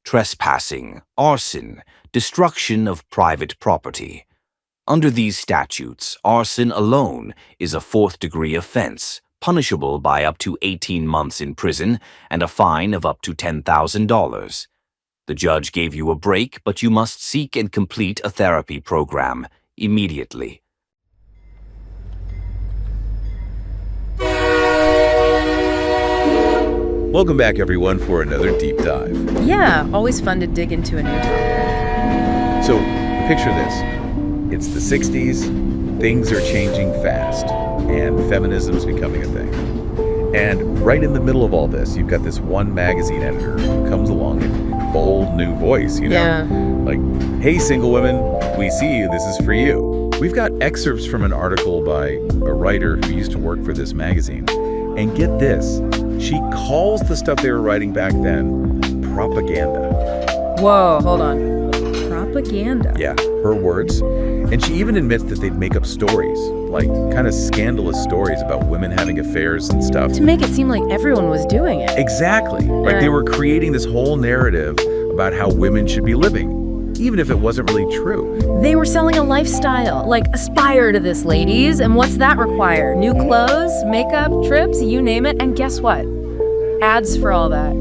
trespassing, arson, destruction of private property. Under these statutes, arson alone is a fourth-degree offense, punishable by up to 18 months in prison and a fine of up to $10,000. The judge gave you a break, but you must seek and complete a therapy program immediately. Welcome back, everyone, for another deep dive. Yeah, always fun to dig into a new topic. So, picture this. It's the 60s, things are changing fast, and feminism's becoming a thing. And right in the middle of all this, you've got this one magazine editor who comes along in bold new voice, Yeah. Like, hey, single women, we see you, this is for you. We've got excerpts from an article by a writer who used to work for this magazine. And get this, she calls the stuff they were writing back then propaganda. Whoa, hold on. Propaganda? Yeah, her words. And she even admits that they'd make up stories, like kind of scandalous stories about women having affairs and stuff. To make it seem like everyone was doing it. Exactly. Like they were creating this whole narrative about how women should be living, even if it wasn't really true. They were selling a lifestyle, like aspire to this, ladies. And what's that require? New clothes, makeup, trips, you name it. And guess what? Ads for all that.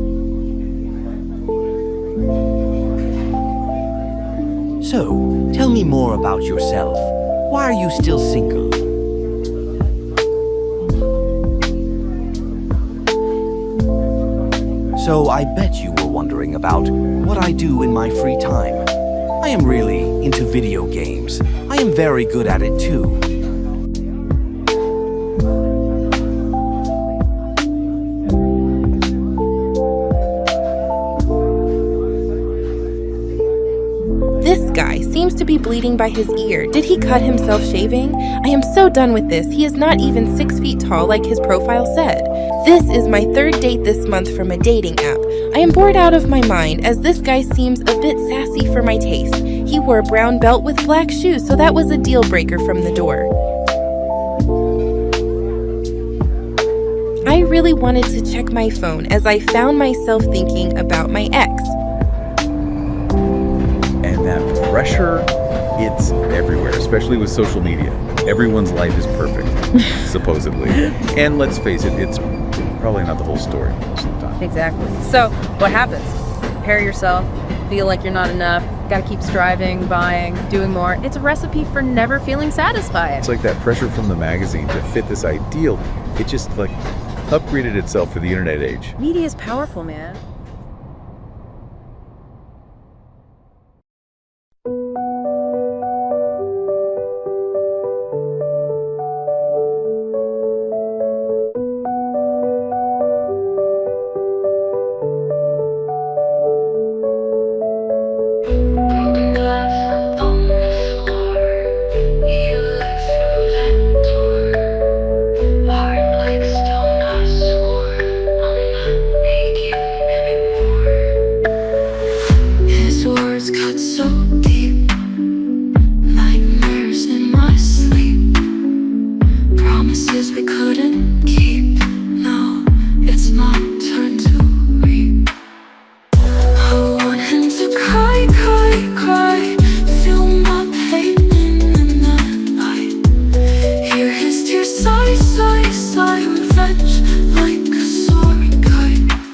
So, tell me more about yourself. Why are you still single? So, I bet you were wondering about what I do in my free time. I am really into video games. I am very good at it too. This guy seems to be bleeding by his ear. Did he cut himself shaving? I am so done with this. He is not even 6 feet tall like his profile said. This is my third date this month from a dating app. I am bored out of my mind as this guy seems a bit sassy for my taste. He wore a brown belt with black shoes, so that was a deal breaker from the door. I really wanted to check my phone as I found myself thinking about my ex. And that pressure, it's everywhere, especially with social media. Everyone's life is perfect, supposedly. And let's face it, it's probably not the whole story most of the time. Exactly. So, what happens? Compare yourself, feel like you're not enough, gotta keep striving, buying, doing more. It's a recipe for never feeling satisfied. It's like that pressure from the magazine to fit this ideal. It just like upgraded itself for the internet age. Media is powerful, man.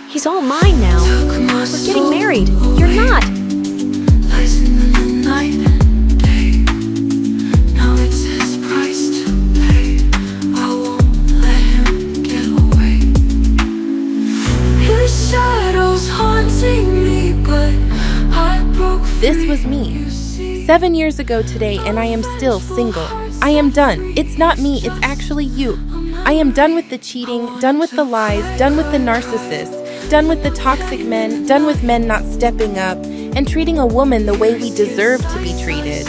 He's all mine now. We're getting married. You're not. This was me 7 years ago today, and I am still single. I am done. It's not me, it's actually you. I am done with the cheating, done with the lies, done with the narcissists, done with the toxic men, done with men not stepping up and treating a woman the way we deserve to be treated.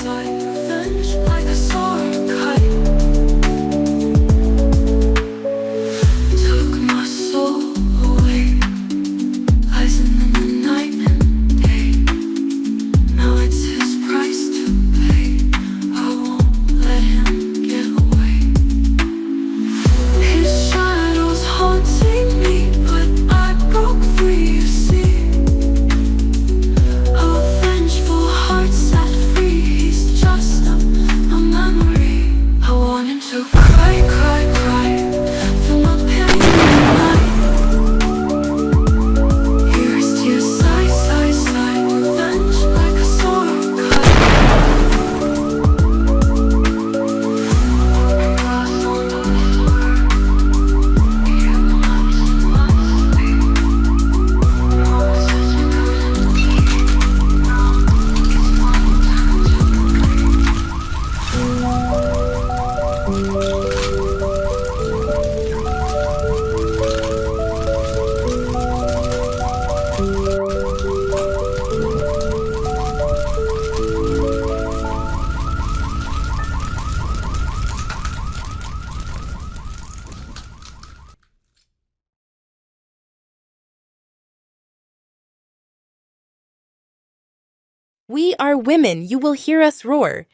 We are women, you will hear us roar.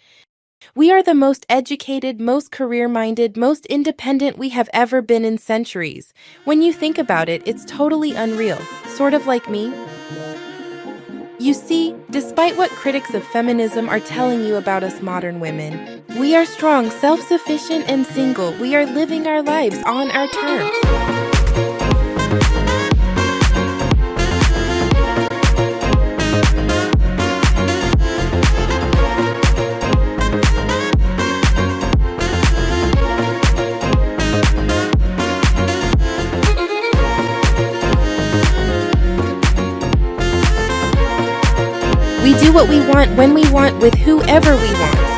We are the most educated, most career-minded, most independent we have ever been in centuries. When you think about it, it's totally unreal, sort of like me. You see, despite what critics of feminism are telling you about us modern women, we are strong, self-sufficient, and single. We are living our lives on our terms. We do what we want, when we want, with whoever we want.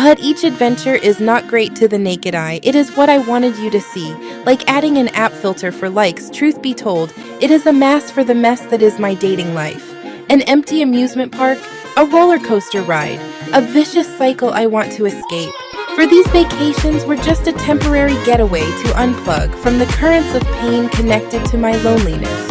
But each adventure is not great to the naked eye. It is what I wanted you to see. Like adding an app filter for likes, truth be told, it is a mask for the mess that is my dating life. An empty amusement park, a roller coaster ride, a vicious cycle I want to escape. For these vacations were just a temporary getaway to unplug from the currents of pain connected to my loneliness.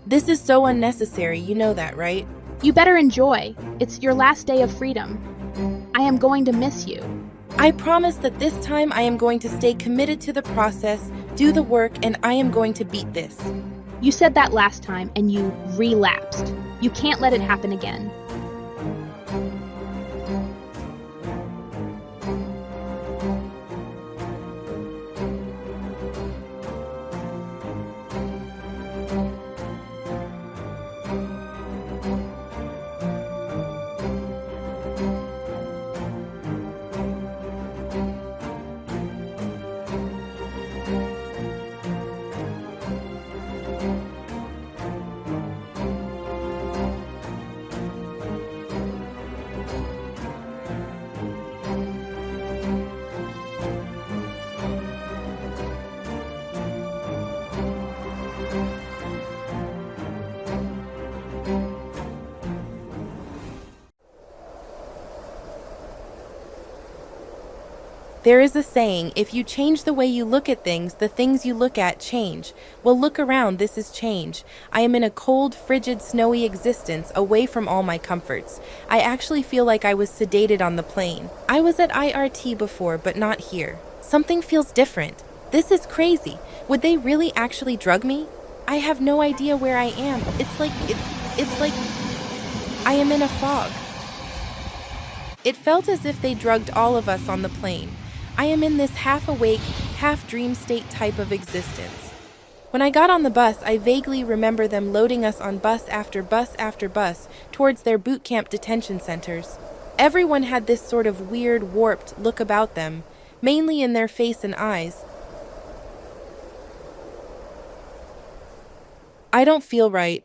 This is so unnecessary, you know that, right? You better enjoy. It's your last day of freedom. I am going to miss you. I promise that this time I am going to stay committed to the process, do the work, and I am going to beat this. You said that last time and you relapsed. You can't let it happen again. There is a saying, if you change the way you look at things, the things you look at change. Well, look around, this is change. I am in a cold, frigid, snowy existence, away from all my comforts. I actually feel like I was sedated on the plane. I was at IRT before, but not here. Something feels different. This is crazy. Would they really actually drug me? I have no idea where I am. It's like I am in a fog. It felt as if they drugged all of us on the plane. I am in this half-awake, half-dream state type of existence. When I got on the bus, I vaguely remember them loading us on bus after bus after bus towards their boot camp detention centers. Everyone had this sort of weird, warped look about them, mainly in their face and eyes. I don't feel right.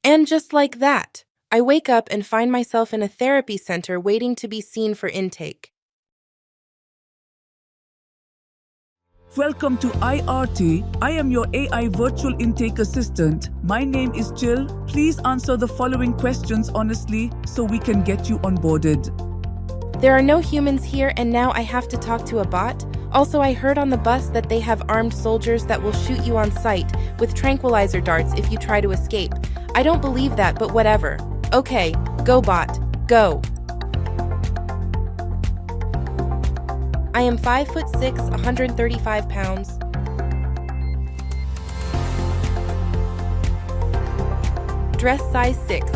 And just like that, I wake up and find myself in a therapy center waiting to be seen for intake. Welcome to IRT. I am your AI virtual intake assistant. My name is Jill. Please answer the following questions honestly so we can get you onboarded. There are no humans here, and now I have to talk to a bot? Also, I heard on the bus that they have armed soldiers that will shoot you on sight with tranquilizer darts if you try to escape. I don't believe that, but whatever. Okay, go bot, go. I am 5'6", 135 pounds. Dress size 6.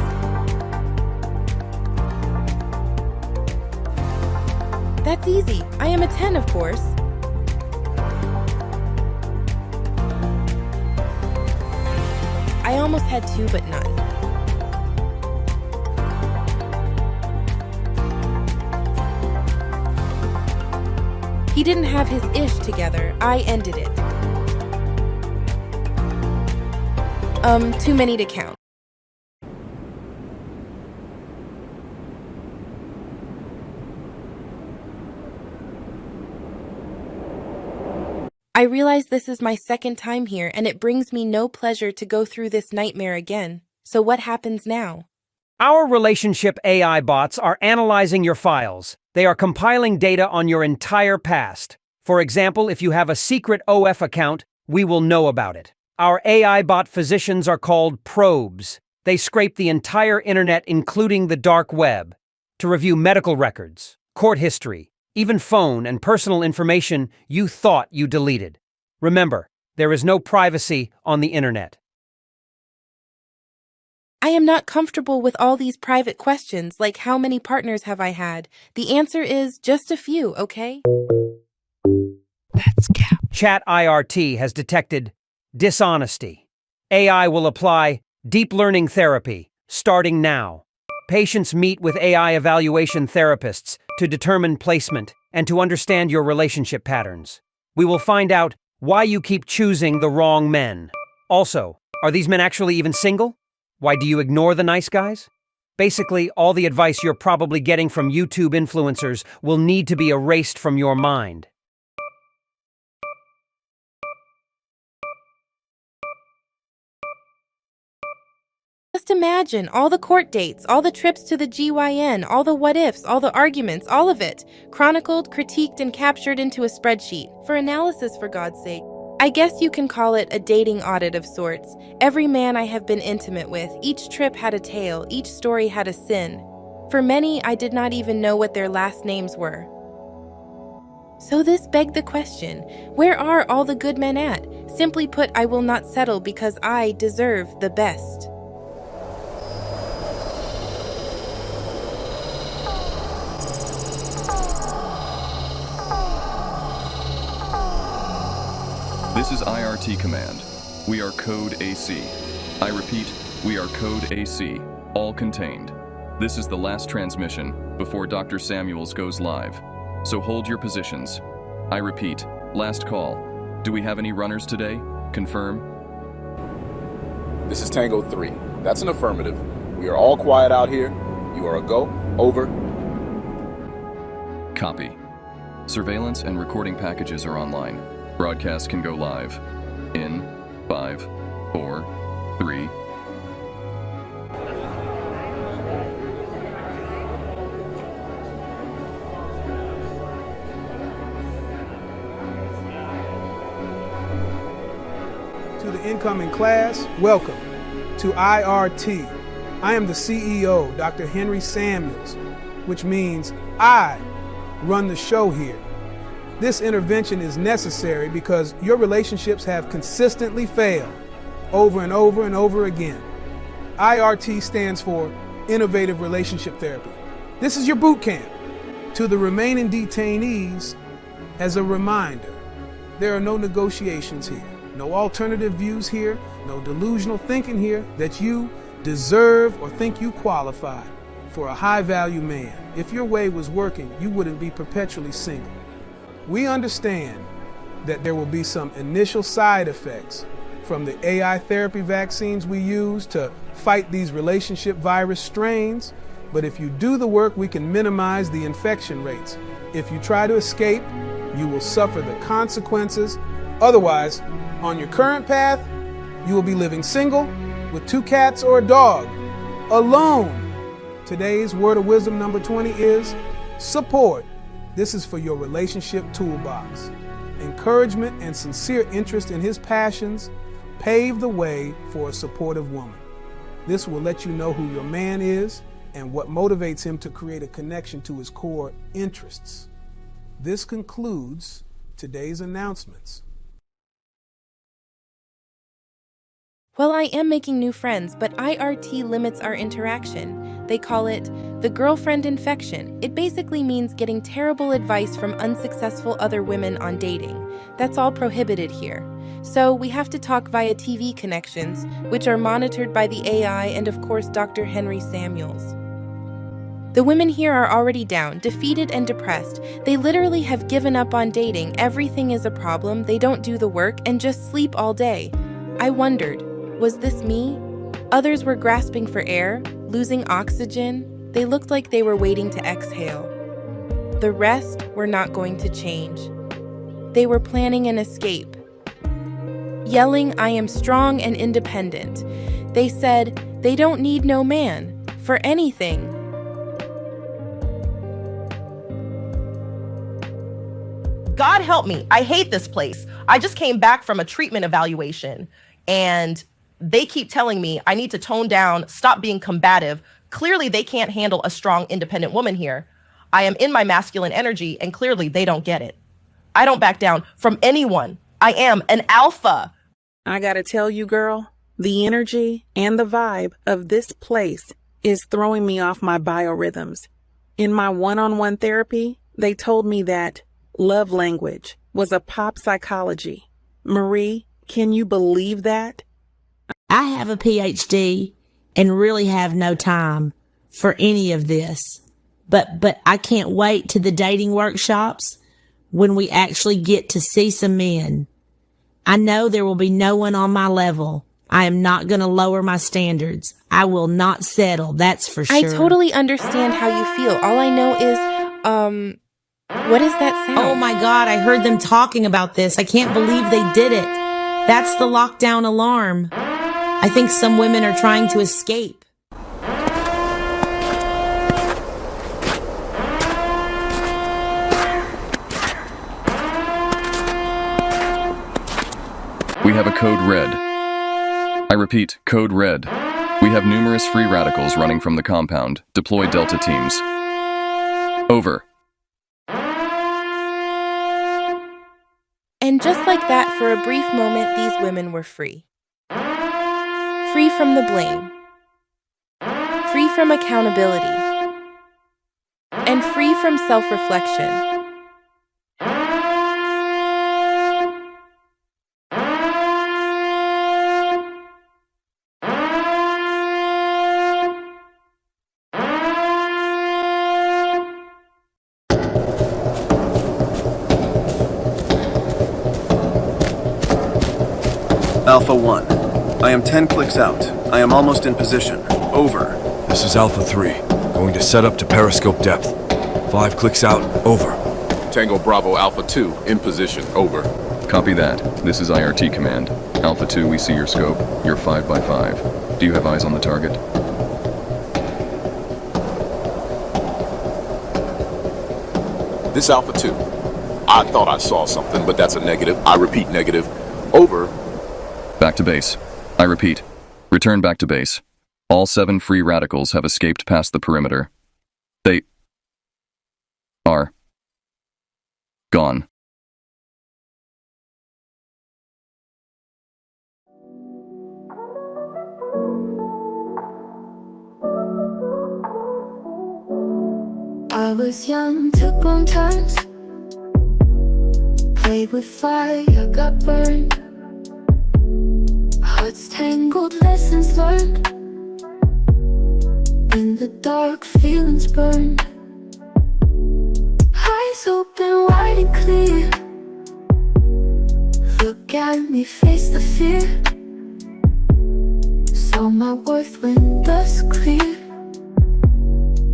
That's easy. I am a 10, of course. I almost had 2, but none. He didn't have his ish together. I ended it. Too many to count. I realize this is my second time here, and it brings me no pleasure to go through this nightmare again. So what happens now? Our relationship AI bots are analyzing your files. They are compiling data on your entire past. For example, if you have a secret OF account, we will know about it. Our AI bot physicians are called probes. They scrape the entire internet, including the dark web, to review medical records, court history, even phone and personal information you thought you deleted. Remember, there is no privacy on the internet. I am not comfortable with all these private questions, like how many partners have I had? The answer is just a few, okay? That's cap. Chat IRT has detected dishonesty. AI will apply deep learning therapy, starting now. Patients meet with AI evaluation therapists to determine placement and to understand your relationship patterns. We will find out why you keep choosing the wrong men. Also, are these men actually even single? Why do you ignore the nice guys? Basically, all the advice you're probably getting from YouTube influencers will need to be erased from your mind. Just imagine all the court dates, all the trips to the GYN, all the what-ifs, all the arguments, all of it, chronicled, critiqued, and captured into a spreadsheet. For analysis, for God's sake. I guess you can call it a dating audit of sorts. Every man I have been intimate with, each trip had a tale, each story had a sin. For many, I did not even know what their last names were. So this begged the question, where are all the good men at? Simply put, I will not settle because I deserve the best. This is IRT Command. We are Code AC. I repeat, we are Code AC, all contained. This is the last transmission before Dr. Samuels goes live. So hold your positions. I repeat, last call. Do we have any runners today? Confirm. This is Tango 3. That's an affirmative. We are all quiet out here. You are a go. Over. Copy. Surveillance and recording packages are online. Broadcast can go live. In 5, 4, 3. To the incoming class, welcome to IRT. I am the CEO, Dr. Henry Samuels, which means I run the show here. This intervention is necessary because your relationships have consistently failed over and over and over again. IRT stands for Innovative Relationship Therapy. This is your boot camp. To the remaining detainees, as a reminder, there are no negotiations here, no alternative views here, no delusional thinking here that you deserve or think you qualify for a high-value man. If your way was working, you wouldn't be perpetually single. We understand that there will be some initial side effects from the AI therapy vaccines we use to fight these relationship virus strains, but if you do the work, we can minimize the infection rates. If you try to escape, you will suffer the consequences. Otherwise, on your current path, you will be living single, with 2 cats or a dog, alone. Today's word of wisdom number 20 is, Support. This is for your relationship toolbox. Encouragement and sincere interest in his passions pave the way for a supportive woman. This will let you know who your man is and what motivates him to create a connection to his core interests. This concludes today's announcements. Well, I am making new friends, but IRT limits our interaction. They call it the girlfriend infection. It basically means getting terrible advice from unsuccessful other women on dating. That's all prohibited here. So we have to talk via TV connections, which are monitored by the AI and of course Dr. Henry Samuels. The women here are already down, defeated and depressed. They literally have given up on dating. Everything is a problem. They don't do the work and just sleep all day. I wondered, was this me? Others were grasping for air, losing oxygen. They looked like they were waiting to exhale. The rest were not going to change. They were planning an escape. Yelling, "I am strong and independent." They said they don't need no man for anything. God help me. I hate this place. I just came back from a treatment evaluation and they keep telling me I need to tone down, stop being combative. Clearly, they can't handle a strong, independent woman here. I am in my masculine energy, and clearly they don't get it. I don't back down from anyone. I am an alpha. I gotta tell you, girl, the energy and the vibe of this place is throwing me off my biorhythms. In my one-on-one therapy, they told me that love language was a pop psychology. Marie, can you believe that? I have a PhD and really have no time for any of this. But I can't wait to the dating workshops when we actually get to see some men. I know there will be no one on my level. I am not going to lower my standards. I will not settle, that's for sure. I totally understand how you feel. All I know is, what is that sound? Oh my God, I heard them talking about this. I can't believe they did it. That's the lockdown alarm. I think some women are trying to escape. We have a code red. I repeat, code red. We have numerous free radicals running from the compound. Deploy Delta teams. Over. And just like that, for a brief moment, these women were free. Free from the blame. Free from accountability. And free from self-reflection. Alpha 1. I am 10 clicks out. I am almost in position. Over. This is Alpha 3. Going to set up to periscope depth. 5 clicks out. Over. Tango Bravo Alpha 2, in position. Over. Copy that. This is IRT command. Alpha 2, we see your scope. You're 5 by 5. Do you have eyes on the target? This Alpha 2. I thought I saw something, but that's a negative. I repeat, negative. Over. Back to base. I repeat. Return back to base. All 7 free radicals have escaped past the perimeter. They are gone. I was young, took wrong turns, played with fire, got burned. Hearts tangled, lessons learned. In the dark, feelings burned. Eyes open wide and clear. Look at me, face the fear. Saw my worth when dust cleared.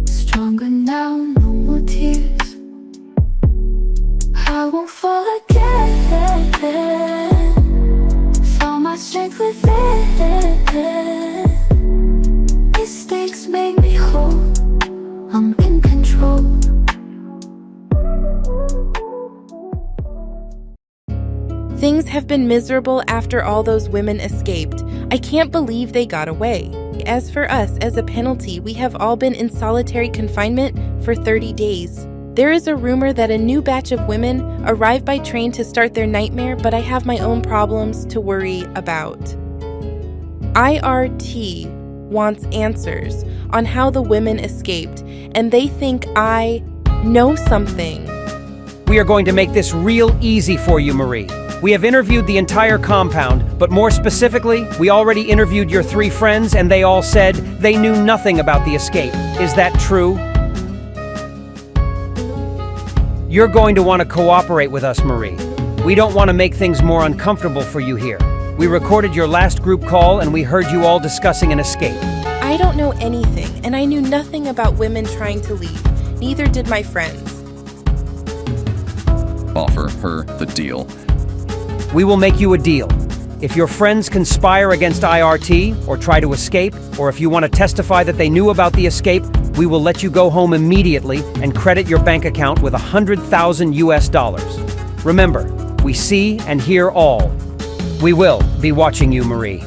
Stronger now, no more tears. I won't fall again. Found my strength within. Mistakes made me whole. I'm in control. Things have been miserable after all those women escaped. I can't believe they got away. As for us, as a penalty, we have all been in solitary confinement for 30 days. There is a rumor that a new batch of women arrive by train to start their nightmare, but I have my own problems to worry about. IRT wants answers on how the women escaped, and they think I know something. We are going to make this real easy for you, Marie. We have interviewed the entire compound, but more specifically, we already interviewed your 3 friends and they all said they knew nothing about the escape. Is that true? You're going to want to cooperate with us, Marie. We don't want to make things more uncomfortable for you here. We recorded your last group call and we heard you all discussing an escape. I don't know anything, and I knew nothing about women trying to leave. Neither did my friends. Offer her the deal. We will make you a deal. If your friends conspire against IRT or try to escape, or if you want to testify that they knew about the escape, we will let you go home immediately and credit your bank account with $100,000 US. Remember, we see and hear all. We will be watching you, Marie.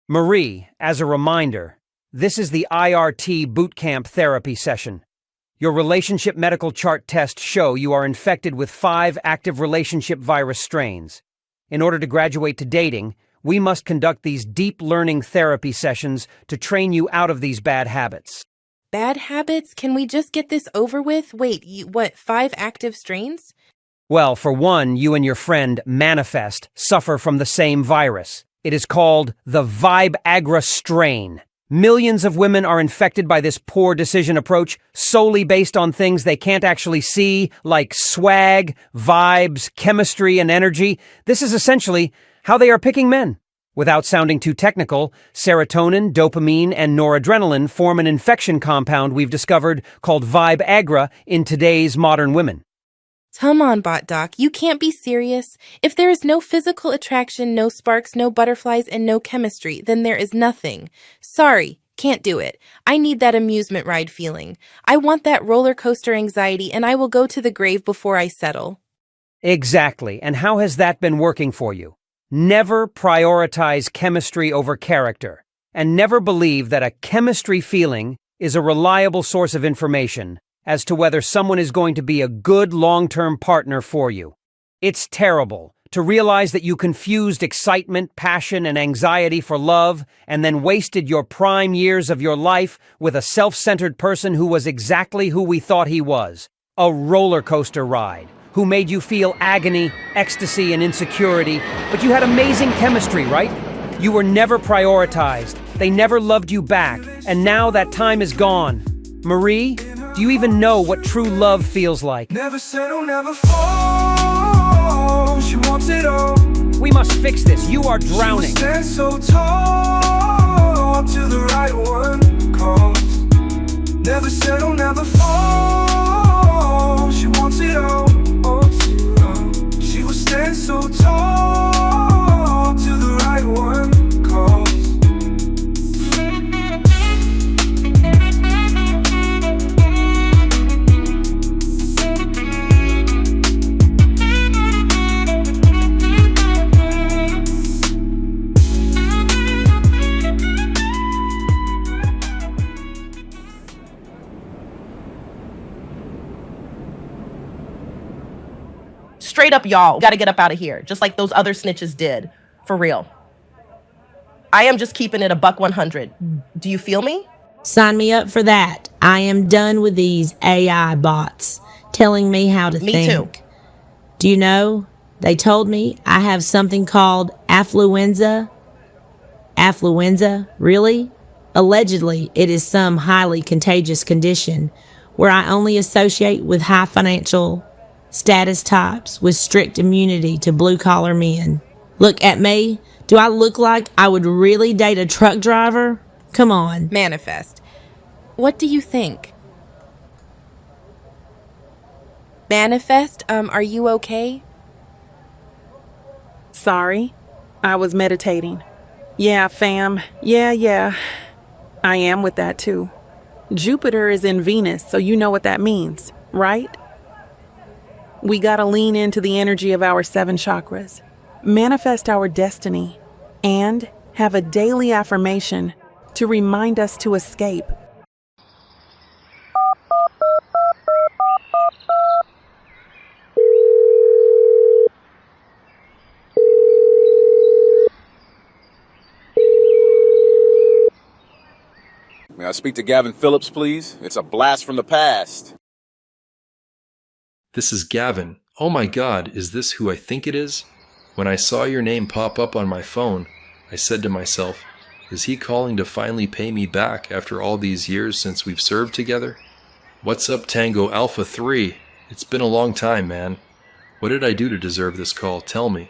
Marie, as a reminder, this is the IRT bootcamp therapy session. Your relationship medical chart tests show you are infected with 5 active relationship virus strains. In order to graduate to dating, we must conduct these deep learning therapy sessions to train you out of these bad habits. Bad habits? Can we just get this over with? Wait, what, 5 active strains? Well, for one, you and your friend, Manifest, suffer from the same virus. It is called the Vibe-Agra strain. Millions of women are infected by this poor decision approach solely based on things they can't actually see, like swag, vibes, chemistry, and energy. This is essentially how they are picking men. Without sounding too technical, serotonin, dopamine, and noradrenaline form an infection compound we've discovered called Vibe-Agra in today's modern women. Come on, Bot Doc, you can't be serious. If there is no physical attraction, no sparks, no butterflies, and no chemistry, then there is nothing. Sorry, can't do it. I need that amusement ride feeling. I want that roller coaster anxiety, and I will go to the grave before I settle. Exactly, and how has that been working for you? Never prioritize chemistry over character, and never believe that a chemistry feeling is a reliable source of information as to whether someone is going to be a good long-term partner for you. It's terrible to realize that you confused excitement, passion, and anxiety for love, and then wasted your prime years of your life with a self-centered person who was exactly who we thought he was. A roller coaster ride, who made you feel agony, ecstasy, and insecurity, but you had amazing chemistry, right? You were never prioritized, they never loved you back, and now that time is gone. Marie, do you even know what true love feels like? Never settle, never fall. She wants it all. We must fix this. You are drowning. She will stand so tall till the right one calls. Never settle, never fall. She wants it all. She will stand so tall till the right one calls. Straight up, y'all, gotta get up out of here, just like those other snitches did. For real. I am just keeping it a $100. Do you feel me? Sign me up for that. I am done with these AI bots. telling me how to Me think. too. Do you know, they told me I have something called affluenza. Affluenza? Really? Allegedly, it is some highly contagious condition where I only associate with high financial status types with strict immunity to blue-collar men. Look at me. Do I look like I would really date a truck driver? Come on. Manifest. What do you think? Manifest, are you okay? Sorry, I was meditating. Yeah, fam. Yeah. I am with that too. Jupiter is in Venus, so you know what that means, right? We gotta lean into the energy of our 7 chakras, manifest our destiny, and have a daily affirmation to remind us to escape. May I speak to Gavin Phillips, please? It's a blast from the past. This is Gavin. Oh my God, is this who I think it is? When I saw your name pop up on my phone, I said to myself, is he calling to finally pay me back after all these years since we've served together? What's up, Tango Alpha 3? It's been a long time, man. What did I do to deserve this call? Tell me.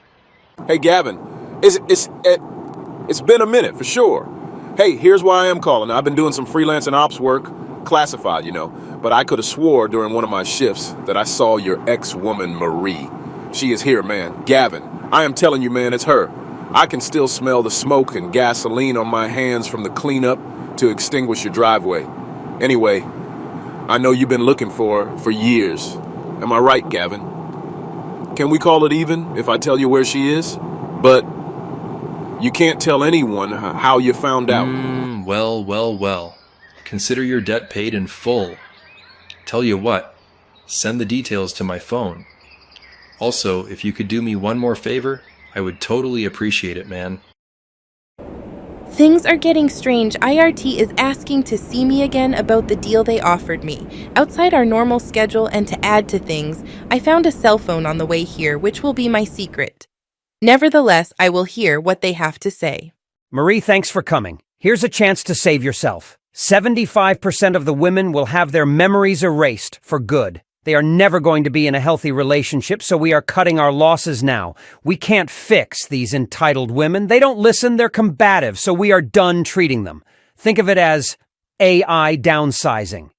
Hey, Gavin. It's been a minute, for sure. Hey, here's why I am calling. I've been doing some freelance and ops work, classified, you know, but I could have swore during one of my shifts that I saw your ex-woman, Marie. She is here, man. Gavin, I am telling you, man, it's her. I can still smell the smoke and gasoline on my hands from the cleanup to extinguish your driveway. Anyway, I know you've been looking for her for years. Am I right, Gavin? Can we call it even if I tell you where she is? But you can't tell anyone how you found out. Well. Consider your debt paid in full. Tell you what, send the details to my phone. Also, if you could do me one more favor, I would totally appreciate it, man. Things are getting strange. IRT is asking to see me again about the deal they offered me. Outside our normal schedule and to add to things, I found a cell phone on the way here, which will be my secret. Nevertheless, I will hear what they have to say. Marie, thanks for coming. Here's a chance to save yourself. 75% of the women will have their memories erased for good. They are never going to be in a healthy relationship, so we are cutting our losses now. We can't fix these entitled women. They don't listen, they're combative, so we are done treating them. Think of it as AI downsizing.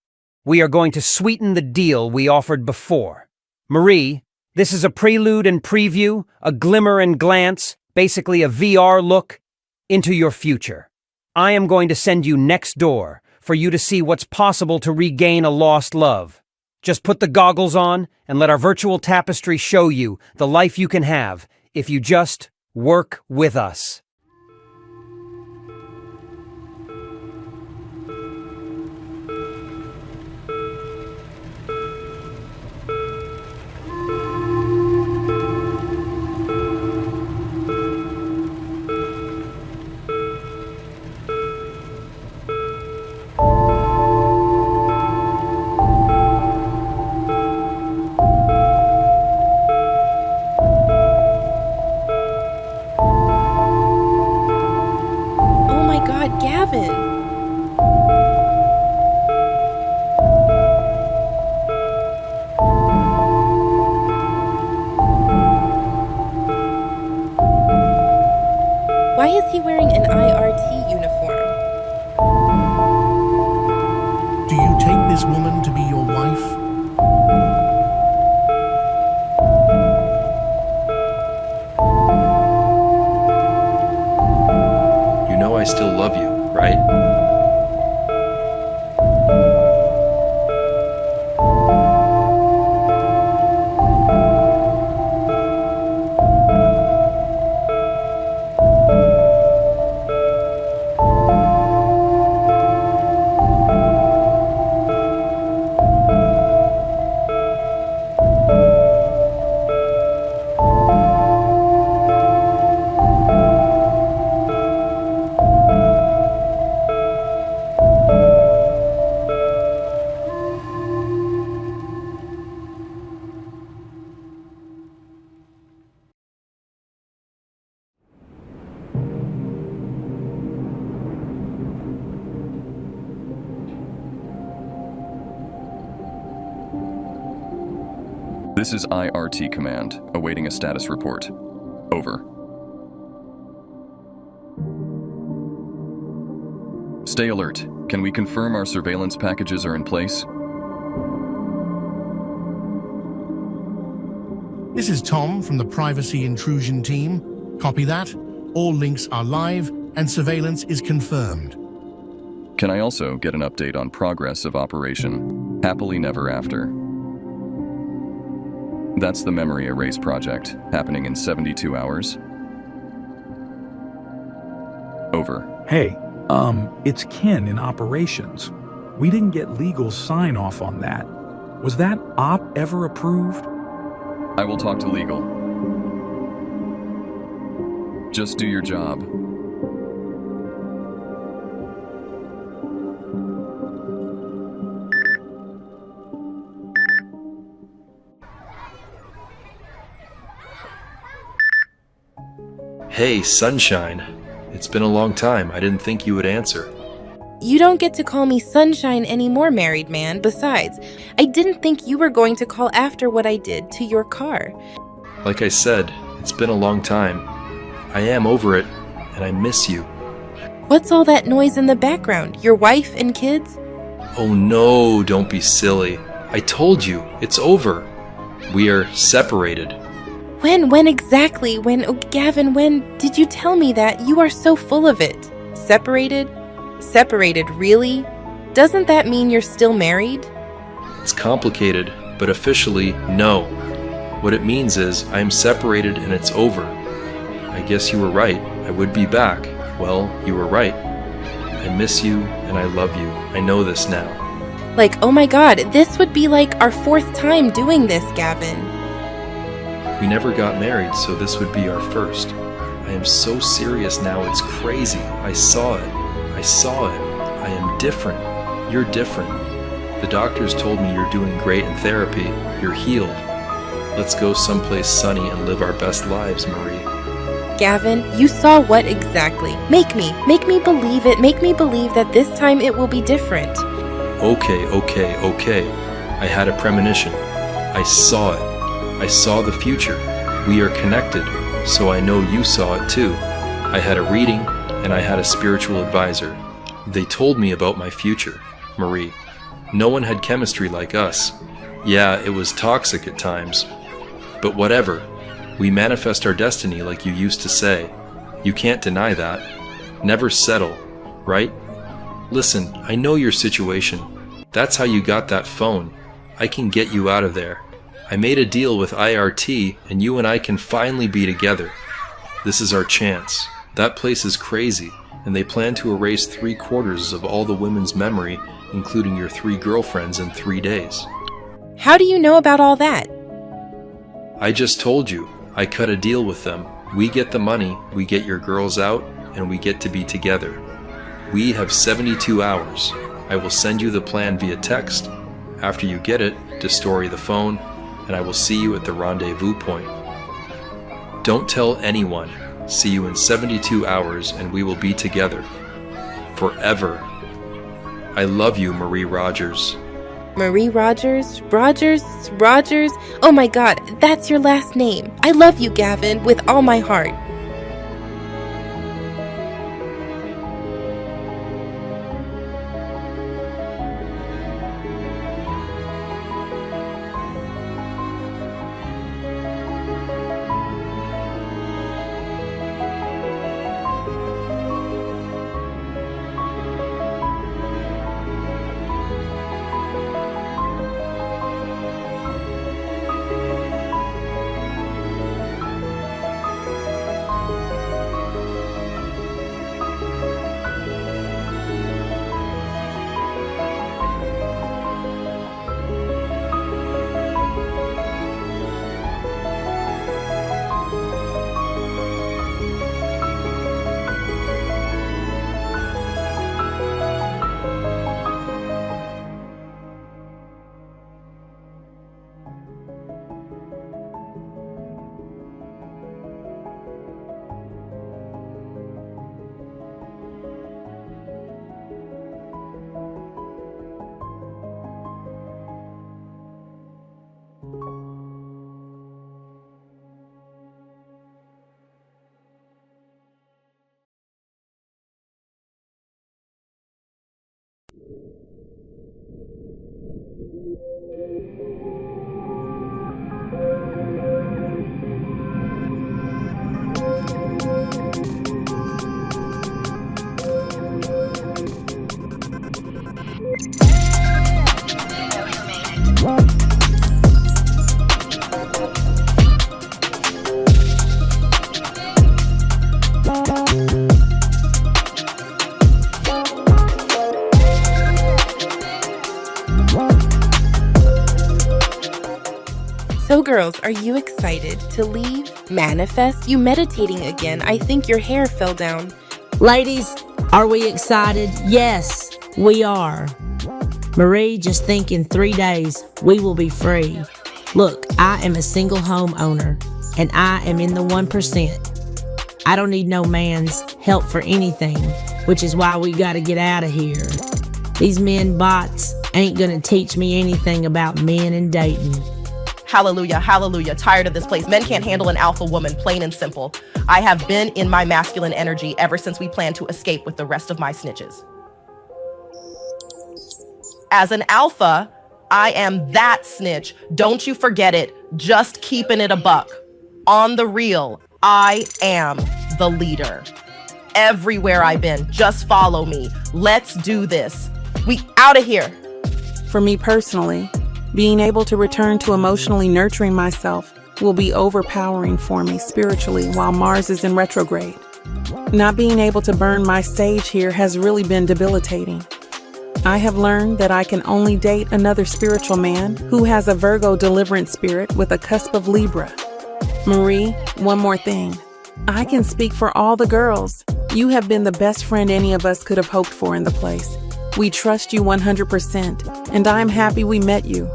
We are going to sweeten the deal we offered before. Marie, this is a prelude and preview, a glimmer and glance, basically a VR look into your future. I am going to send you next door for you to see what's possible to regain a lost love. Just put the goggles on and let our virtual tapestry show you the life you can have if you just work with us. Why is he wearing an IRT uniform? Do you take this woman to be your wife? You know I still love you, right? This is IRT Command, awaiting a status report. Over. Stay alert. Can we confirm our surveillance packages are in place? This is Tom from the Privacy Intrusion Team. Copy that. All links are live and surveillance is confirmed. Can I also get an update on progress of Operation Happily Never After? That's the memory erase project, happening in 72 hours. Over. Hey, it's Ken in operations. We didn't get legal sign-off on that. Was that op ever approved? I will talk to legal. Just do your job. Hey, Sunshine. It's been a long time. I didn't think you would answer. You don't get to call me Sunshine anymore, married man. Besides, I didn't think you were going to call after what I did to your car. Like I said, it's been a long time. I am over it, and I miss you. What's all that noise in the background? Your wife and kids? Oh no, don't be silly. I told you, it's over. We are separated. When exactly? Oh, Gavin, when did you tell me that? You are so full of it. Separated? Separated, really? Doesn't that mean you're still married? It's complicated, but officially, no. What it means is, I am separated and it's over. I guess you were right. I would be back. Well, you were right. I miss you and I love you. I know this now. Like, oh my god, this would be like our 4th time doing this, Gavin. We never got married, so this would be our first. I am so serious now, it's crazy. I saw it. I saw it. I am different. You're different. The doctors told me you're doing great in therapy. You're healed. Let's go someplace sunny and live our best lives, Marie. Gavin, you saw what exactly? Make me believe it. Make me believe that this time it will be different. Okay. I had a premonition. I saw it. I saw the future. We are connected, so I know you saw it too. I had a reading, and I had a spiritual advisor. They told me about my future, Marie. No one had chemistry like us. Yeah, it was toxic at times. But whatever. We manifest our destiny like you used to say. You can't deny that. Never settle, right? Listen, I know your situation. That's how you got that phone. I can get you out of there. I made a deal with IRT, and you and I can finally be together. This is our chance. That place is crazy, and they plan to erase 3/4 of all the women's memory, including your 3 girlfriends, in 3 days. How do you know about all that? I just told you. I cut a deal with them. We get the money, we get your girls out, and we get to be together. We have 72 hours. I will send you the plan via text. After you get it, destroy the phone, and I will see you at the rendezvous point. Don't tell anyone. See you in 72 hours and we will be together. Forever. I love you, Marie Rogers. Marie Rogers? Rogers? Oh my god, that's your last name. I love you, Gavin, with all my heart. So girls, are you excited to leave? Manifest? You meditating again. I think your hair fell down. Ladies, are we excited? Yes, we are. Marie, just think in 3 days, we will be free. Look, I am a single homeowner, and I am in the 1%. I don't need no man's help for anything, which is why we gotta get out of here. These men bots ain't gonna teach me anything about men and dating. Hallelujah, hallelujah. Tired of this place. Men can't handle an alpha woman, plain and simple. I have been in my masculine energy ever since we planned to escape with the rest of my snitches. As an alpha, I am that snitch. Don't you forget it. Just keeping it a buck. On the real, I am the leader. Everywhere I've been, just follow me. Let's do this. We out of here. For me personally, being able to return to emotionally nurturing myself will be overpowering for me spiritually while Mars is in retrograde. Not being able to burn my sage here has really been debilitating. I have learned that I can only date another spiritual man who has a Virgo deliverance spirit with a cusp of Libra. Marie, one more thing. I can speak for all the girls. You have been the best friend any of us could have hoped for in the place. We trust you 100%, and I'm happy we met you.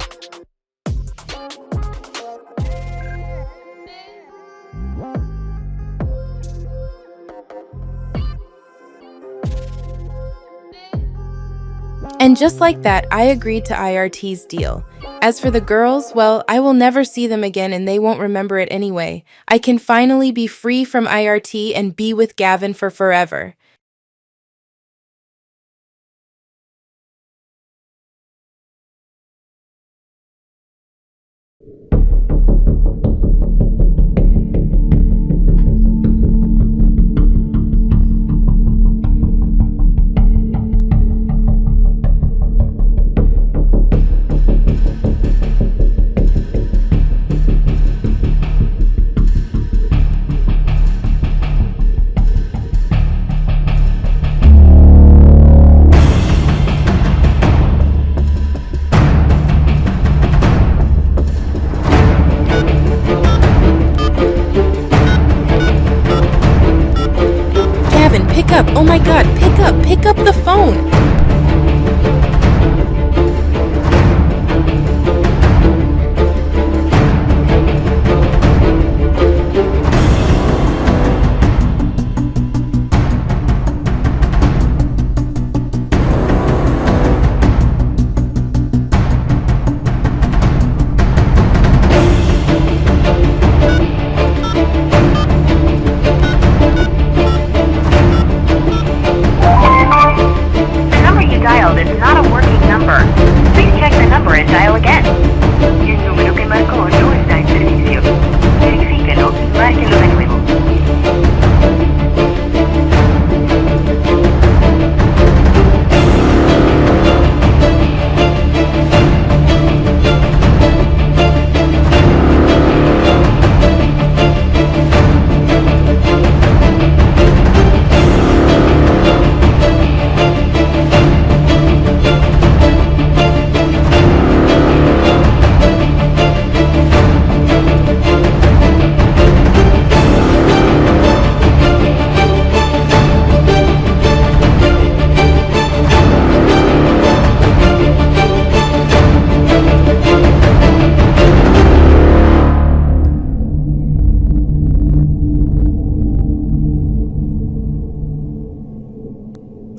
And just like that, I agreed to IRT's deal. As for the girls, well, I will never see them again and they won't remember it anyway. I can finally be free from IRT and be with Gavin for forever. Oh my god, pick up the phone!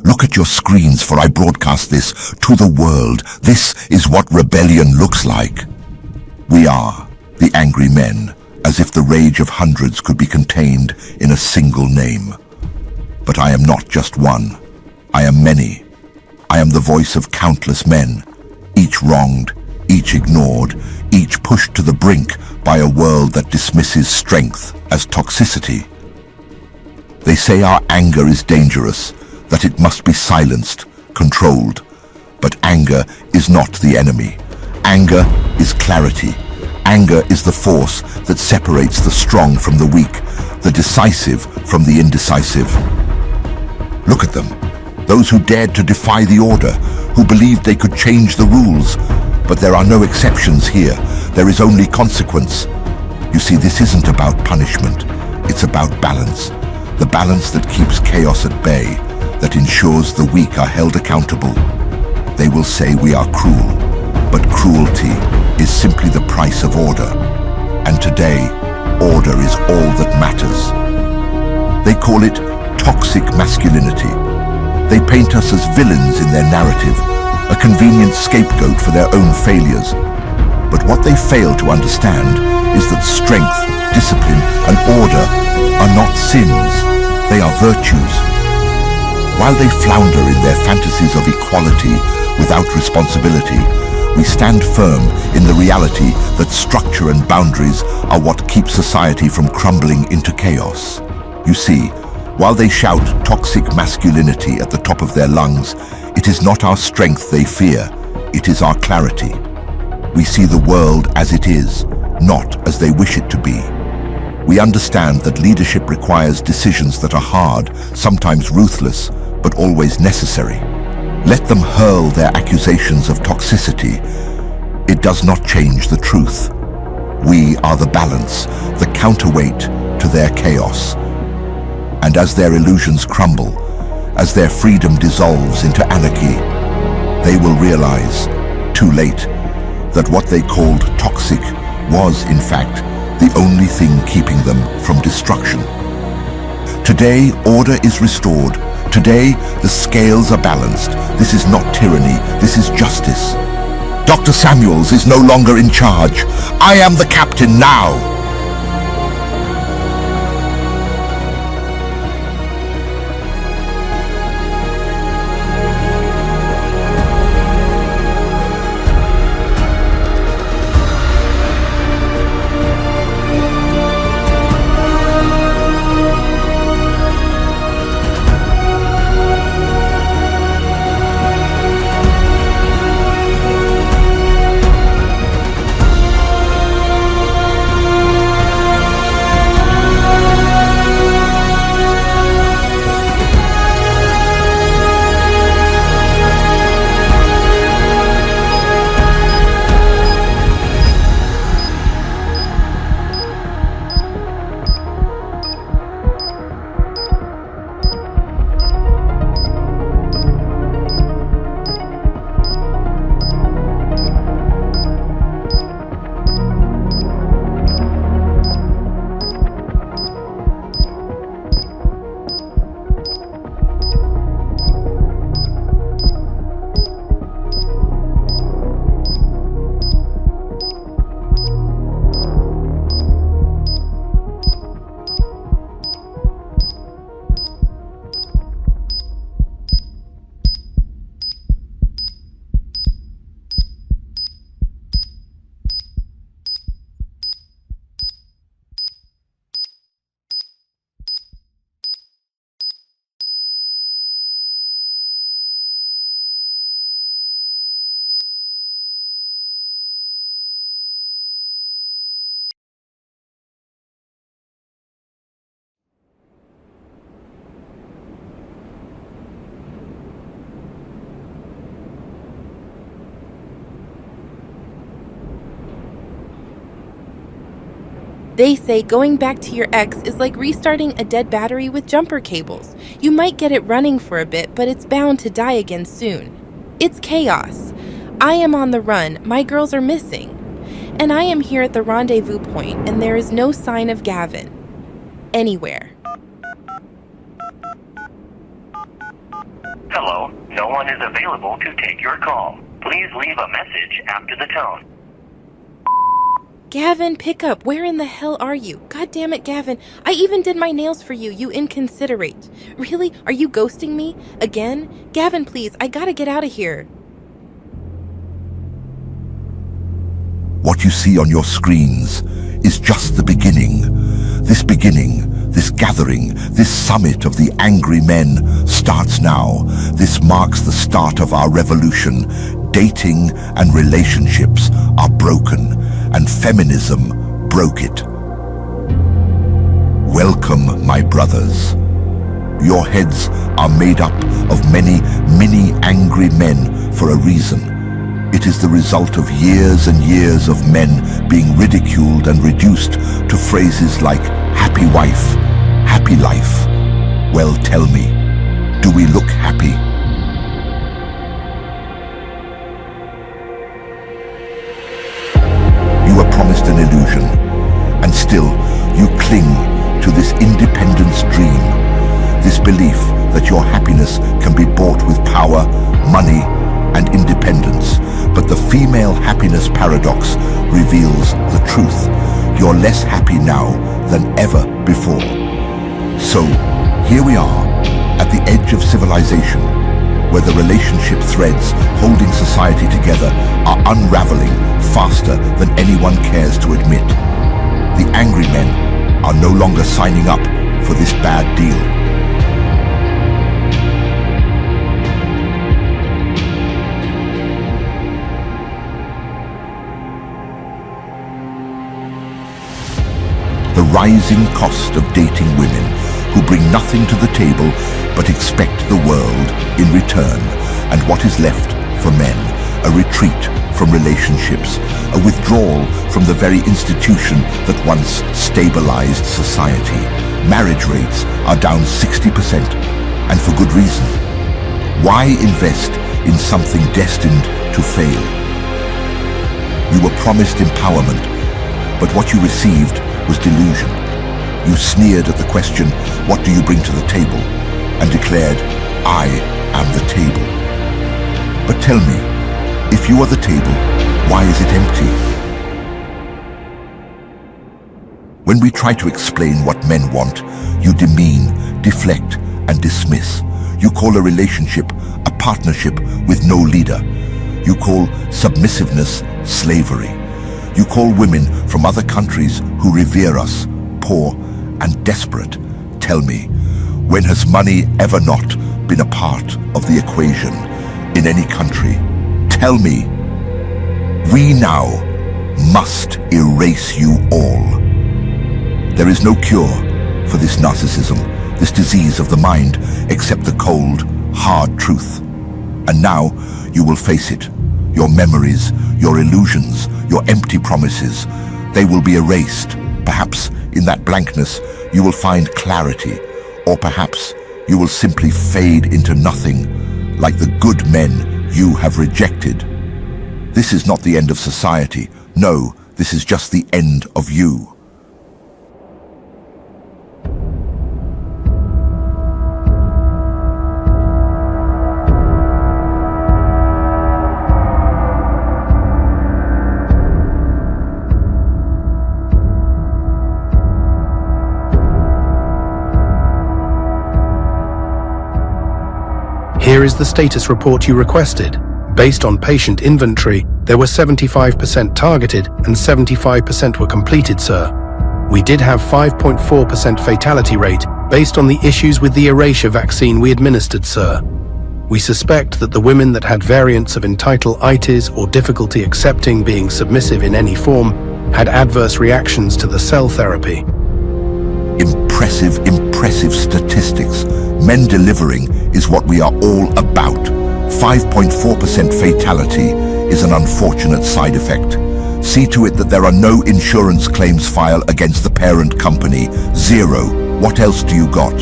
Look at your screens, for I broadcast this to the world. This is what rebellion looks like. We are the angry men, as if the rage of hundreds could be contained in a single name. But I am not just one. I am many. I am the voice of countless men, each wronged, each ignored, each pushed to the brink by a world that dismisses strength as toxicity. They say our anger is dangerous, that it must be silenced, controlled. But anger is not the enemy. Anger is clarity. Anger is the force that separates the strong from the weak, the decisive from the indecisive. Look at them, those who dared to defy the order, who believed they could change the rules. But there are no exceptions here. there is only consequence. You see, this isn't about punishment. It's about balance. The balance that keeps chaos at bay, that ensures the weak are held accountable. They will say we are cruel, but cruelty is simply the price of order. And today, order is all that matters. They call it toxic masculinity. They paint us as villains in their narrative, a convenient scapegoat for their own failures. But what they fail to understand is that strength, discipline, and order are not sins, they are virtues. While they flounder in their fantasies of equality without responsibility, we stand firm in the reality that structure and boundaries are what keep society from crumbling into chaos. You see, while they shout toxic masculinity at the top of their lungs, it is not our strength they fear, it is our clarity. We see the world as it is, not as they wish it to be. We understand that leadership requires decisions that are hard, sometimes ruthless, but always necessary. Let them hurl their accusations of toxicity. It does not change the truth. We are the balance, the counterweight to their chaos. And as their illusions crumble, as their freedom dissolves into anarchy, they will realize, too late, that what they called toxic was, in fact, the only thing keeping them from destruction. Today, order is restored. Today, the scales are balanced. This is not tyranny, this is justice. Dr. Samuels is no longer in charge. I am the captain now. They say going back to your ex is like restarting a dead battery with jumper cables. You might get it running for a bit, but it's bound to die again soon. It's chaos. I am on the run. My girls are missing. And I am here at the rendezvous point, and there is no sign of Gavin. Anywhere. Hello, no one is available to take your call. Please leave a message after the tone. Gavin, pick up. Where in the hell are you? God damn it, Gavin. I even did my nails for you, you inconsiderate. Really? Are you ghosting me? Again? Gavin, please, I gotta get out of here. What you see on your screens is just the beginning. This gathering, this summit of the angry men starts now. This marks the start of our revolution. Dating and relationships are broken, and feminism broke it. Welcome, my brothers. Your heads are made up of many angry men for a reason. It is the result of years and years of men being ridiculed and reduced to phrases like happy wife, happy life. Well, tell me, do we look happy? You were promised an illusion, and still you cling to this independence dream, this belief that your happiness can be bought with power, money, and independence. But the female happiness paradox reveals the truth. You're less happy now than ever before. So, here we are, at the edge of civilization, where the relationship threads holding society together are unraveling faster than anyone cares to admit. The angry men are no longer signing up for this bad deal. The rising cost of dating women who bring nothing to the table but expect the world in return, and what is left for men, a retreat from relationships, a withdrawal from the very institution that once stabilized society. Marriage rates are down 60%, and for good reason. Why invest in something destined to fail? You were promised empowerment, but what you received was delusion. You sneered at the question, what do you bring to the table? And declared, I am the table. But tell me, if you are the table, why is it empty? When we try to explain what men want, you demean, deflect, and dismiss. You call a relationship a partnership with no leader. You call submissiveness slavery. You call women from other countries who revere us poor and desperate. Tell me, when has money ever not been a part of the equation in any country? Tell me, we now must erase you all. There is no cure for this narcissism, this disease of the mind, except the cold, hard truth. And now you will face it. Your memories, your illusions, your empty promises, they will be erased. Perhaps in that blankness you will find clarity, or perhaps you will simply fade into nothing, like the good men you have rejected. This is not the end of society. No, this is just the end of you. Here is the status report you requested. Based on patient inventory, there were 75% targeted and 75% were completed, sir. We did have 5.4% fatality rate based on the issues with the erasure vaccine we administered, sir. We suspect that the women that had variants of entitle-itis or difficulty accepting being submissive in any form had adverse reactions to the cell therapy. Impressive statistics. Men delivering is what we are all about. 5.4% fatality is an unfortunate side effect. See to it that there are no insurance claims filed against the parent company. 0. What else do you got?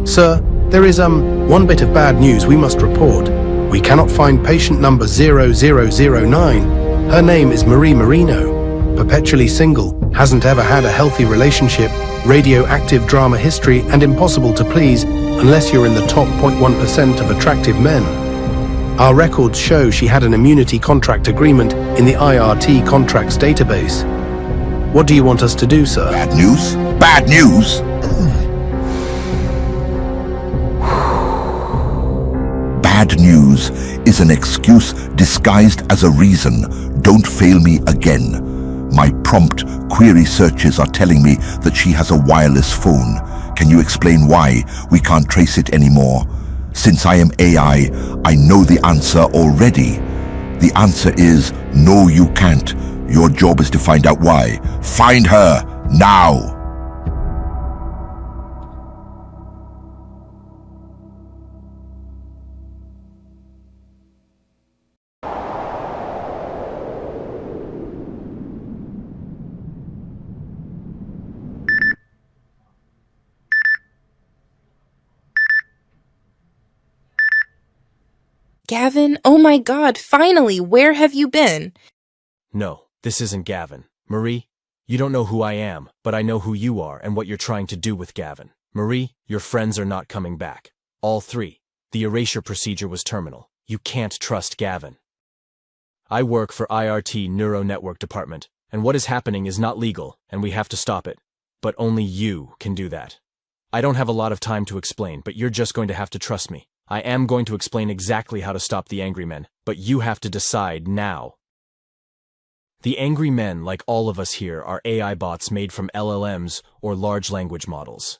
Sir, there is one bit of bad news we must report. We cannot find patient number 0009. Her name is Marie Marino. Perpetually single, hasn't ever had a healthy relationship, radioactive drama history, and impossible to please unless you're in the top 0.1% of attractive men. Our records show she had an immunity contract agreement in the IRT contracts database. What do you want us to do, sir? Bad news? Bad news? Bad news is an excuse disguised as a reason. Don't fail me again. My prompt query searches are telling me that she has a wireless phone. Can you explain why we can't trace it anymore? Since I am AI, I know the answer already. The answer is no, you can't. Your job is to find out why. Find her now. Gavin? Oh my God, finally, where have you been? No, this isn't Gavin. Marie, you don't know who I am, but I know who you are and what you're trying to do with Gavin. Marie, your friends are not coming back. All three. The erasure procedure was terminal. You can't trust Gavin. I work for IRT Neuro Network Department, and what is happening is not legal, and we have to stop it. But only you can do that. I don't have a lot of time to explain, but you're just going to have to trust me. I am going to explain exactly how to stop the angry men, but you have to decide now. The angry men, like all of us here, are AI bots made from LLMs or large language models.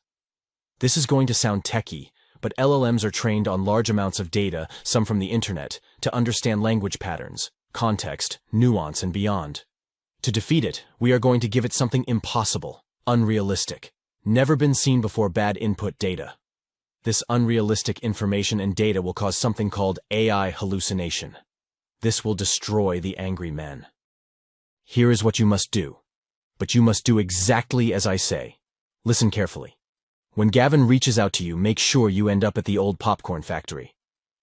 This is going to sound techie, but LLMs are trained on large amounts of data, some from the internet, to understand language patterns, context, nuance, and beyond. To defeat it, we are going to give it something impossible, unrealistic, never been seen before bad input data. This unrealistic information and data will cause something called AI hallucination. This will destroy the angry men. Here is what you must do. But you must do exactly as I say. Listen carefully. When Gavin reaches out to you, make sure you end up at the old popcorn factory.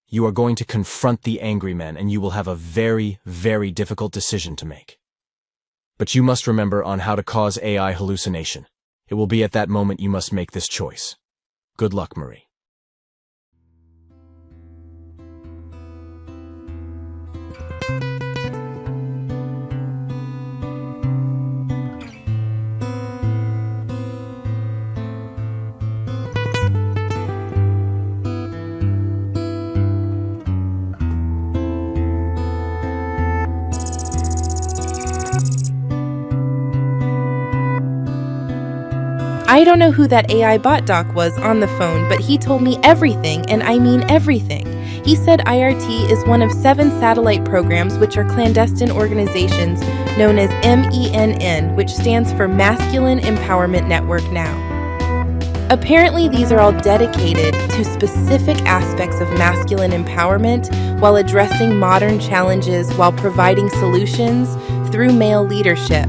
You are going to confront the angry men, and you will have a very, very difficult decision to make. But you must remember on how to cause AI hallucination. It will be at that moment you must make this choice. Good luck, Marie. I don't know who that AI bot doc was on the phone, but he told me everything, and I mean everything. He said IRT is one of 7 satellite programs which are clandestine organizations known as MENN, which stands for Masculine Empowerment Network Now. Apparently, these are all dedicated to specific aspects of masculine empowerment while addressing modern challenges while providing solutions through male leadership.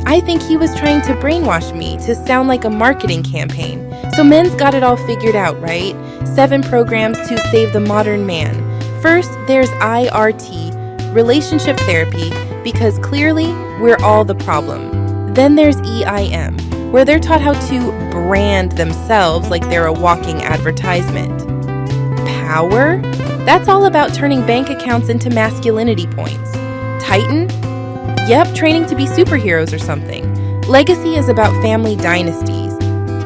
I think he was trying to brainwash me to sound like a marketing campaign. So men's got it all figured out, right? 7 programs to save the modern man. First, there's IRT, relationship therapy, because clearly we're all the problem. Then there's EIM, where they're taught how to brand themselves like they're a walking advertisement. Power? That's all about turning bank accounts into masculinity points. Titan? Yep, training to be superheroes or something. Legacy is about family dynasties.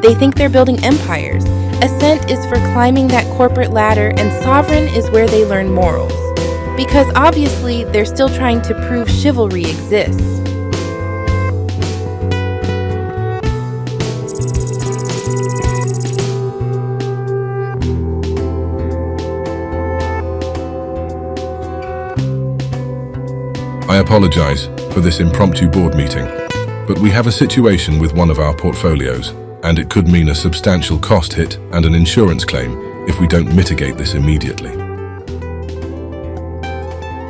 They think they're building empires. Ascent is for climbing that corporate ladder, and Sovereign is where they learn morals. Because obviously, they're still trying to prove chivalry exists. I apologize for this impromptu board meeting, but we have a situation with one of our portfolios, and it could mean a substantial cost hit and an insurance claim if we don't mitigate this immediately.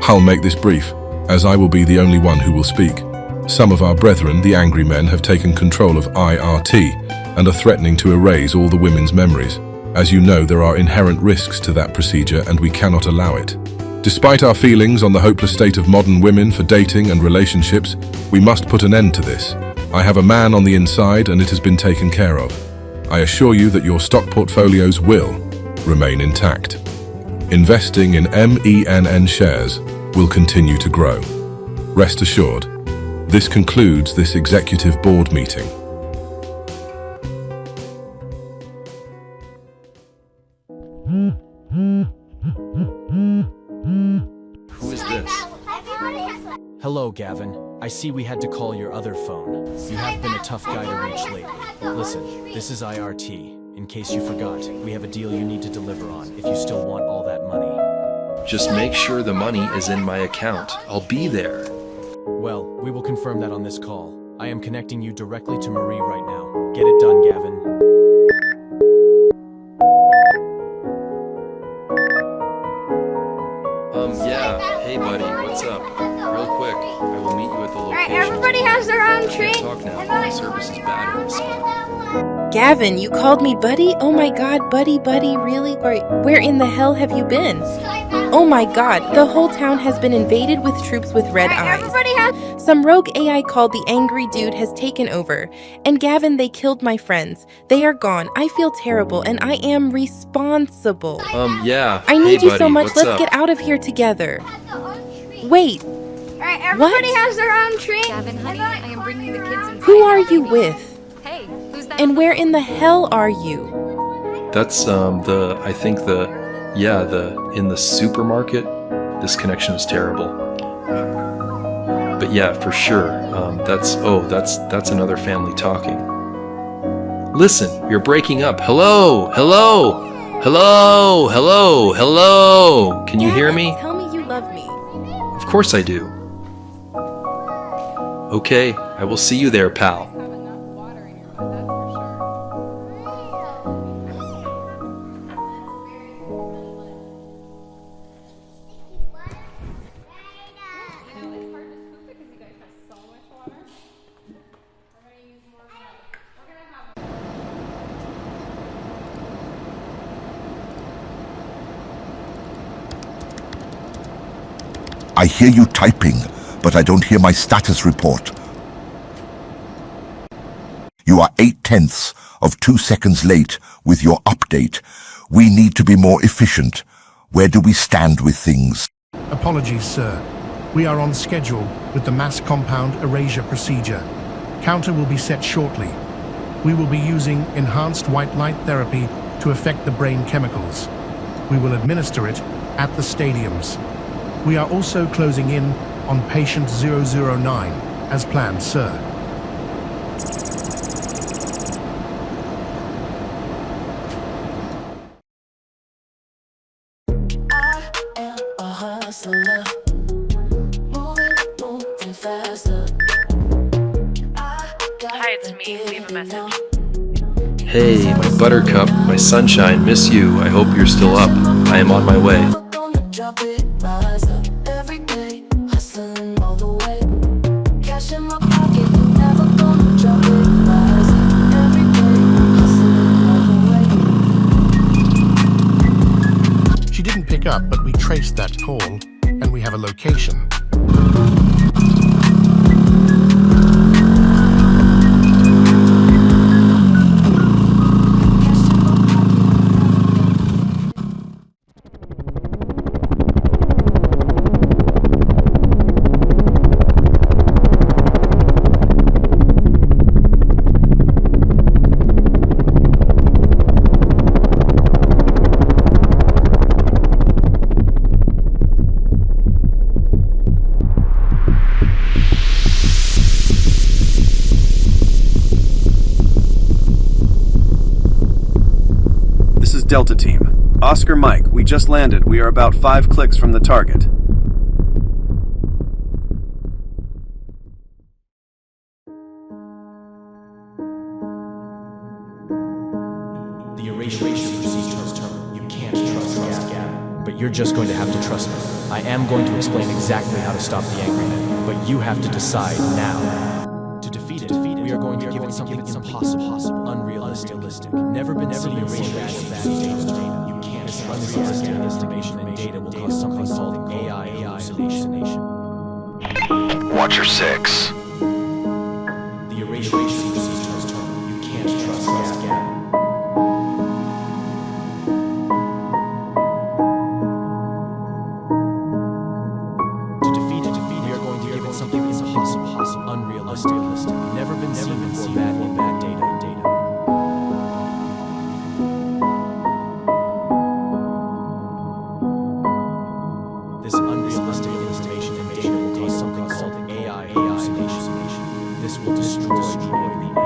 I'll make this brief, as I will be the only one who will speak. Some of our brethren, the angry men, have taken control of IRT and are threatening to erase all the women's memories. As you know, there are inherent risks to that procedure, and we cannot allow it. Despite our feelings on the hopeless state of modern women for dating and relationships, we must put an end to this. I have a man on the inside, and it has been taken care of. I assure you that your stock portfolios will remain intact. Investing in MENN shares will continue to grow. Rest assured, this concludes this executive board meeting. Who is this? Hello, Gavin. I see we had to call your other phone. You have been a tough guy to reach lately. Listen, this is IRT. In case you forgot, we have a deal you need to deliver on if you still want all that money. Just make sure the money is in my account. I'll be there. Well, we will confirm that on this call. I am connecting you directly to Marie right now. Get it done, Gavin. Yeah. Hey, buddy, what's up? Real quick, I will meet you at the location. Alright, everybody has their own I train. can't talk now. The service is bad in this spot. Gavin, you called me buddy? Oh my God, buddy, really? Where in the hell have you been? Oh my god, the whole town has been invaded with troops with red eyes. Some rogue AI called the Angry Dude has taken over. And Gavin, they killed my friends. They are gone. I feel terrible and I am responsible. Yeah. I need hey, you buddy, so much. what's Let's up? get out of here together. Wait. Alright, everybody has their own tree. Gavin, honey, I am bringing the kids inside. Who are you with? Hey, who's that? And where in the hell are you? That's I think in the supermarket. This connection is terrible. But yeah, for sure. That's another family talking. Listen, you're breaking up. Hello. Can you hear me? Tell me you love me. Of course I do. Okay, I will see you there, pal. I hear you typing, but I don't hear my status report. You are 0.8 of 2 seconds late with your update. We need to be more efficient. Where do we stand with things? Apologies, sir. We are on schedule with the mass compound erasure procedure. Counter will be set shortly. We will be using enhanced white light therapy to affect the brain chemicals. We will administer it at the stadiums. We are also closing in on patient 009, as planned, sir. Hi, it's me. Leave a message. Hey, my buttercup, my sunshine, miss you. I hope you're still up. I am on my way. She didn't pick up, but we traced that call, and we have a location. Delta Team. Oscar Mike, we just landed. We are about 5 clicks from the target. The erasure procedure is terminated. You can't trust Gavin. But you're just going to have to trust me. I am going to explain exactly how to stop the angry men, but you have to decide now. To defeat it, we are going to give it something impossible, unrealistic, never been seen before. You can't trust unrealistic information and data will cause something called AI hallucination. Watcher 6. The erasure procedure is terminated. You can't trust Gavin. To defeat it, we are going to give it something impossible, unrealistic, never been seen before. Bad data. This unrealistic information and data will cause something called AI hallucination. This will destroy the angry men.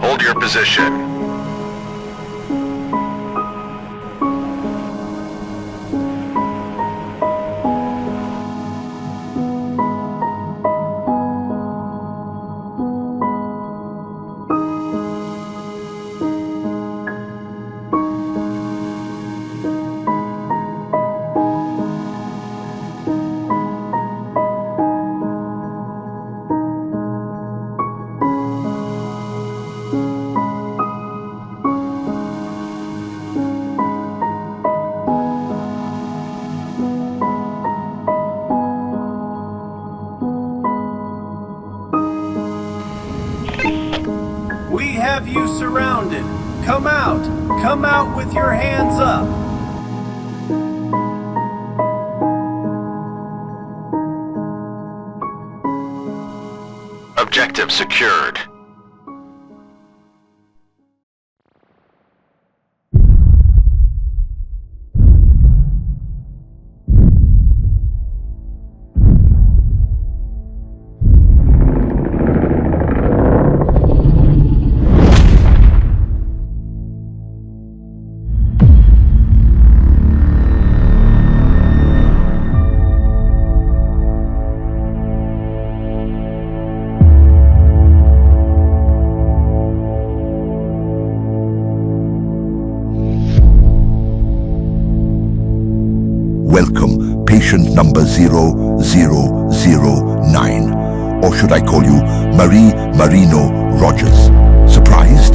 Hold your position. We have you surrounded. Come out. Come out with your hands up. Objective secured. Welcome, patient number 0009. Or should I call you Marie Marino Rogers? Surprised?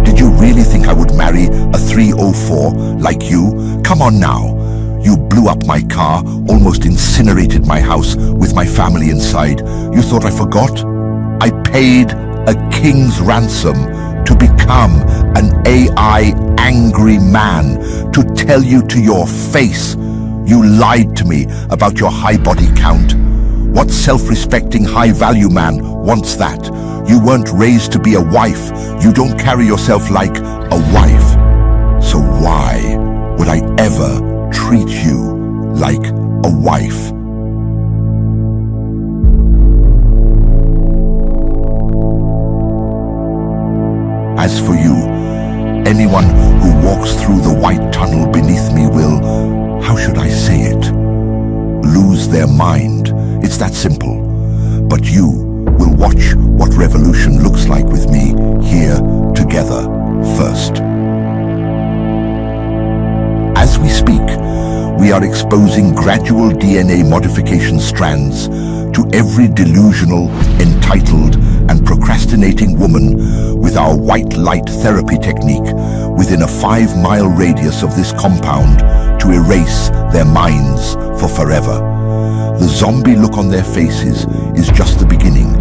Did you really think I would marry a 304 like you? Come on now. You blew up my car, almost incinerated my house with my family inside. You thought I forgot? I paid a king's ransom to become an AI angry man, to tell you to your face. You lied to me about your high body count. What self-respecting, high-value man wants that? You weren't raised to be a wife. You don't carry yourself like a wife. So why would I ever treat you like a wife? As for you, anyone who walks through the white tunnel beneath me will, how should I say it, lose their mind. It's that simple. But you will watch what revolution looks like with me here together first. As we speak, we are exposing gradual DNA modification strands to every delusional, entitled, and procrastinating woman with our white light therapy technique within a 5-mile radius of this compound to erase their minds for forever. The zombie look on their faces is just the beginning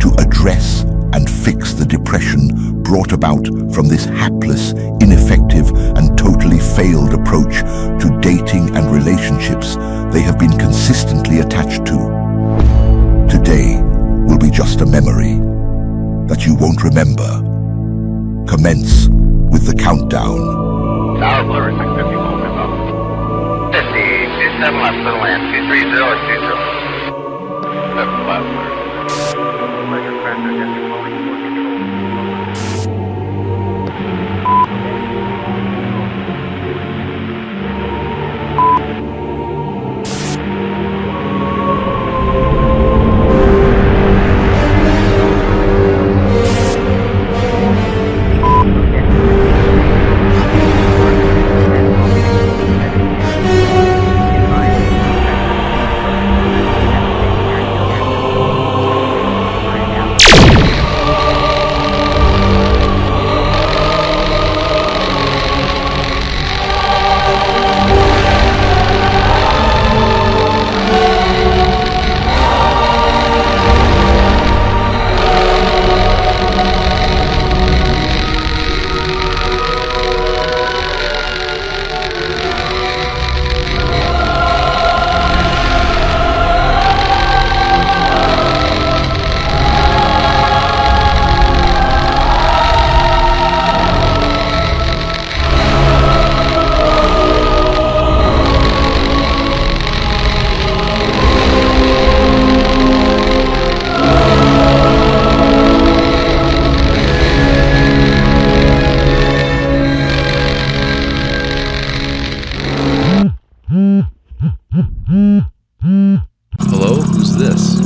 to address and fix the depression brought about from this hapless, ineffective, and totally failed approach to dating and relationships they have been consistently attached to. Today will be just a memory that you won't remember. Commence with the countdown. Tower Blur, 650, welcome up. 50, 27 left, little land, 230 or 20. 7 left, Hello? Who's this?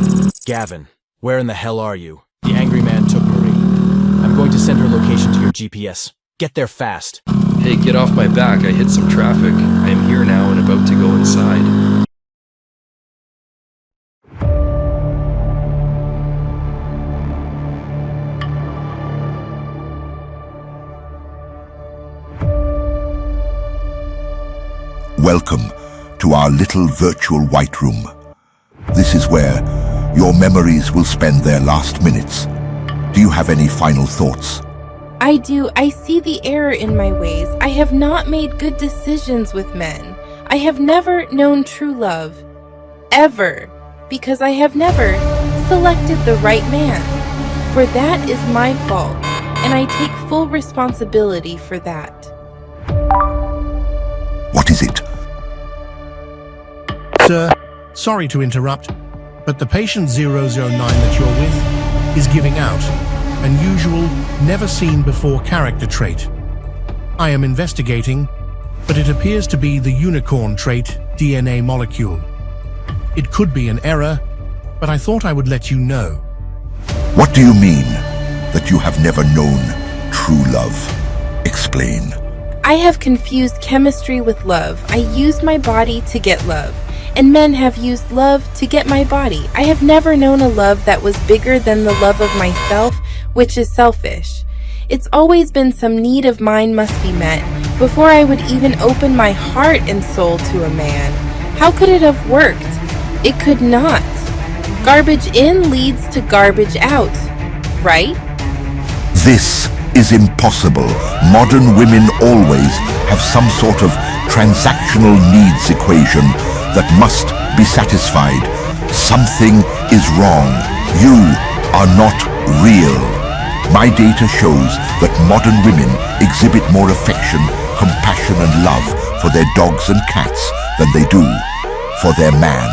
Gavin, where in the hell are you? The angry man took Marie. I'm going to send her location to your GPS. Get there fast. Hey, get off my back. I hit some traffic. I am here now and about to go inside. Welcome to our little virtual white room. This is where your memories will spend their last minutes. Do you have any final thoughts? I do. I see the error in my ways. I have not made good decisions with men. I have never known true love. Ever. Because I have never selected the right man. For that is my fault, and I take full responsibility for that. What is it? Sir, sorry to interrupt, but the patient 009 that you're with is giving out unusual, never-seen-before character trait. I am investigating, but it appears to be the unicorn trait DNA molecule. It could be an error, but I thought I would let you know. What do you mean that you have never known true love? Explain. I have confused chemistry with love. I used my body to get love, and men have used love to get my body. I have never known a love that was bigger than the love of myself, which is selfish. It's always been some need of mine must be met before I would even open my heart and soul to a man. How could it have worked? It could not. Garbage in leads to garbage out, right? This is impossible. Modern women always have some sort of transactional needs equation that must be satisfied. Something is wrong. You are not real. My data shows that modern women exhibit more affection, compassion and love for their dogs and cats than they do for their man.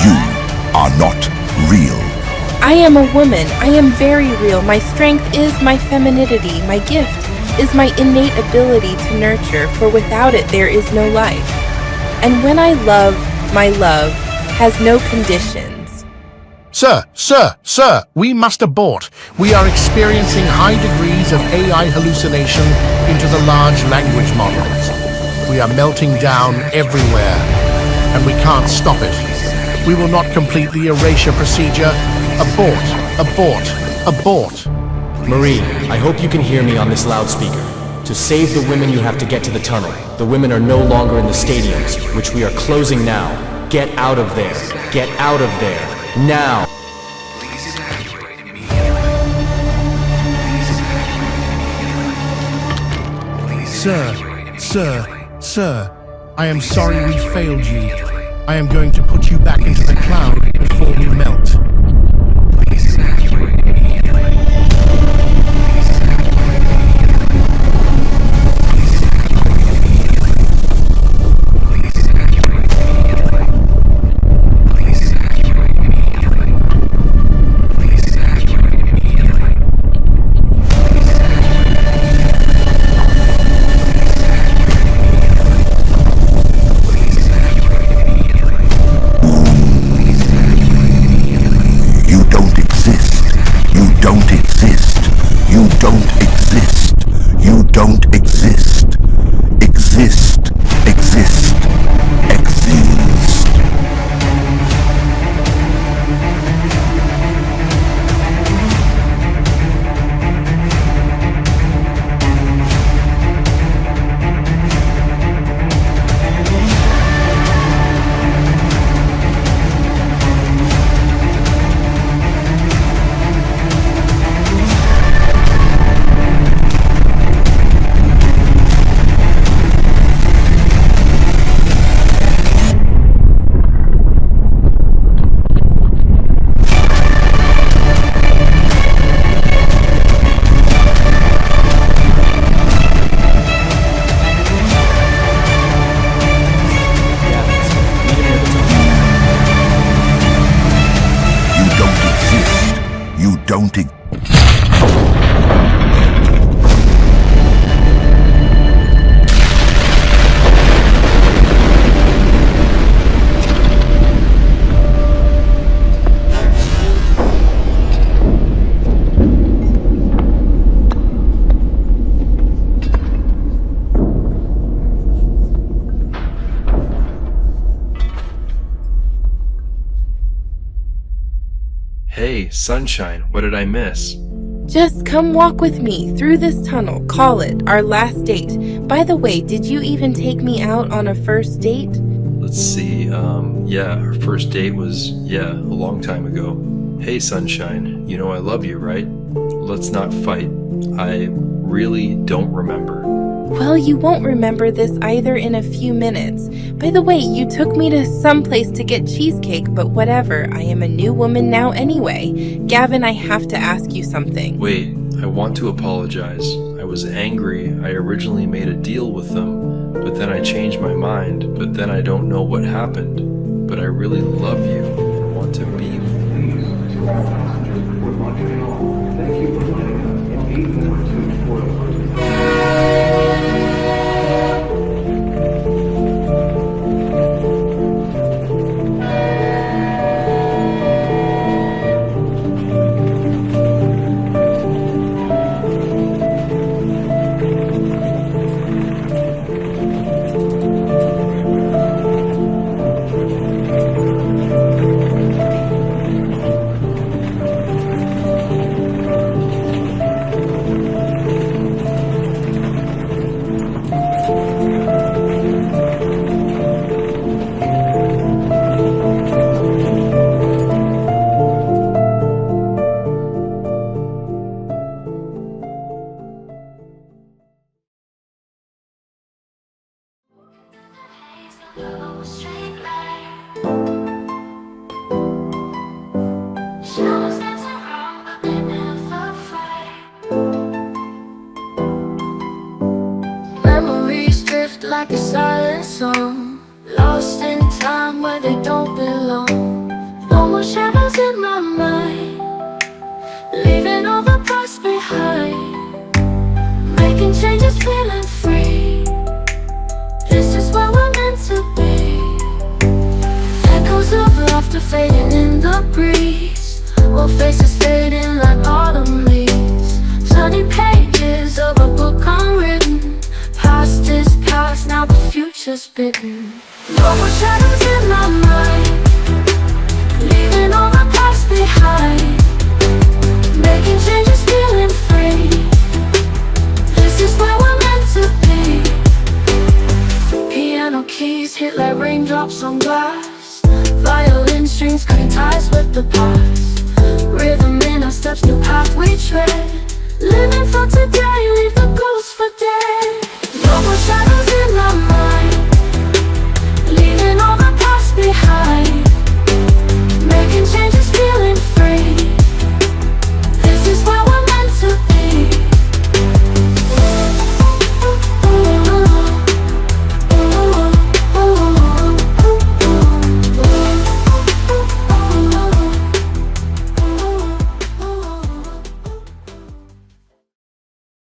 You are not real. I am a woman. I am very real. My strength is my femininity. My gift is my innate ability to nurture, for without it there is no life. And when I love, my love has no conditions. Sir, we must abort. We are experiencing high degrees of AI hallucination into the large language models. We are melting down everywhere, and we can't stop it. We will not complete the erasure procedure. Abort, abort, abort. Marie, I hope you can hear me on this loudspeaker. To save the women, you have to get to the tunnel. The women are no longer in the stadiums, which we are closing now. Get out of there. Get out of there. Now. Sir, I am sorry we failed you. I am going to put you back into the cloud before we melt. Hey, sunshine, what did I miss? Just come walk with me through this tunnel. Call it our last date. By the way, did you even take me out on a first date? Let's see, yeah, our first date was, a long time ago. Hey, sunshine, you know I love you, right? let's not fight. I really don't remember. Well, you won't remember this either in a few minutes. By the way, you took me to some place to get cheesecake, but whatever. I am a new woman now anyway. Gavin, I have to ask you something. Wait, I want to apologize. I was angry. I originally made a deal with them, but then I changed my mind, but then I don't know what happened. But I really love you and want to be with you. Memories drift like a silent song, lost in time where they don't belong. No more shadows in my mind, leaving all the past behind. Making changes, feeling free. This is where we're meant to be. Echoes of laughter fading in the breeze, while faces fading like autumn leaves. Turning pages of a book unwritten. Past is past, now the future's bitten. No more shadows in my mind, leaving all the past behind. Making changes, feeling free. This is where we're meant to be. Piano keys hit like raindrops on glass. Violin strings cutting ties with the past. Rhythm in our steps, new path we tread. Living for today, leave the ghost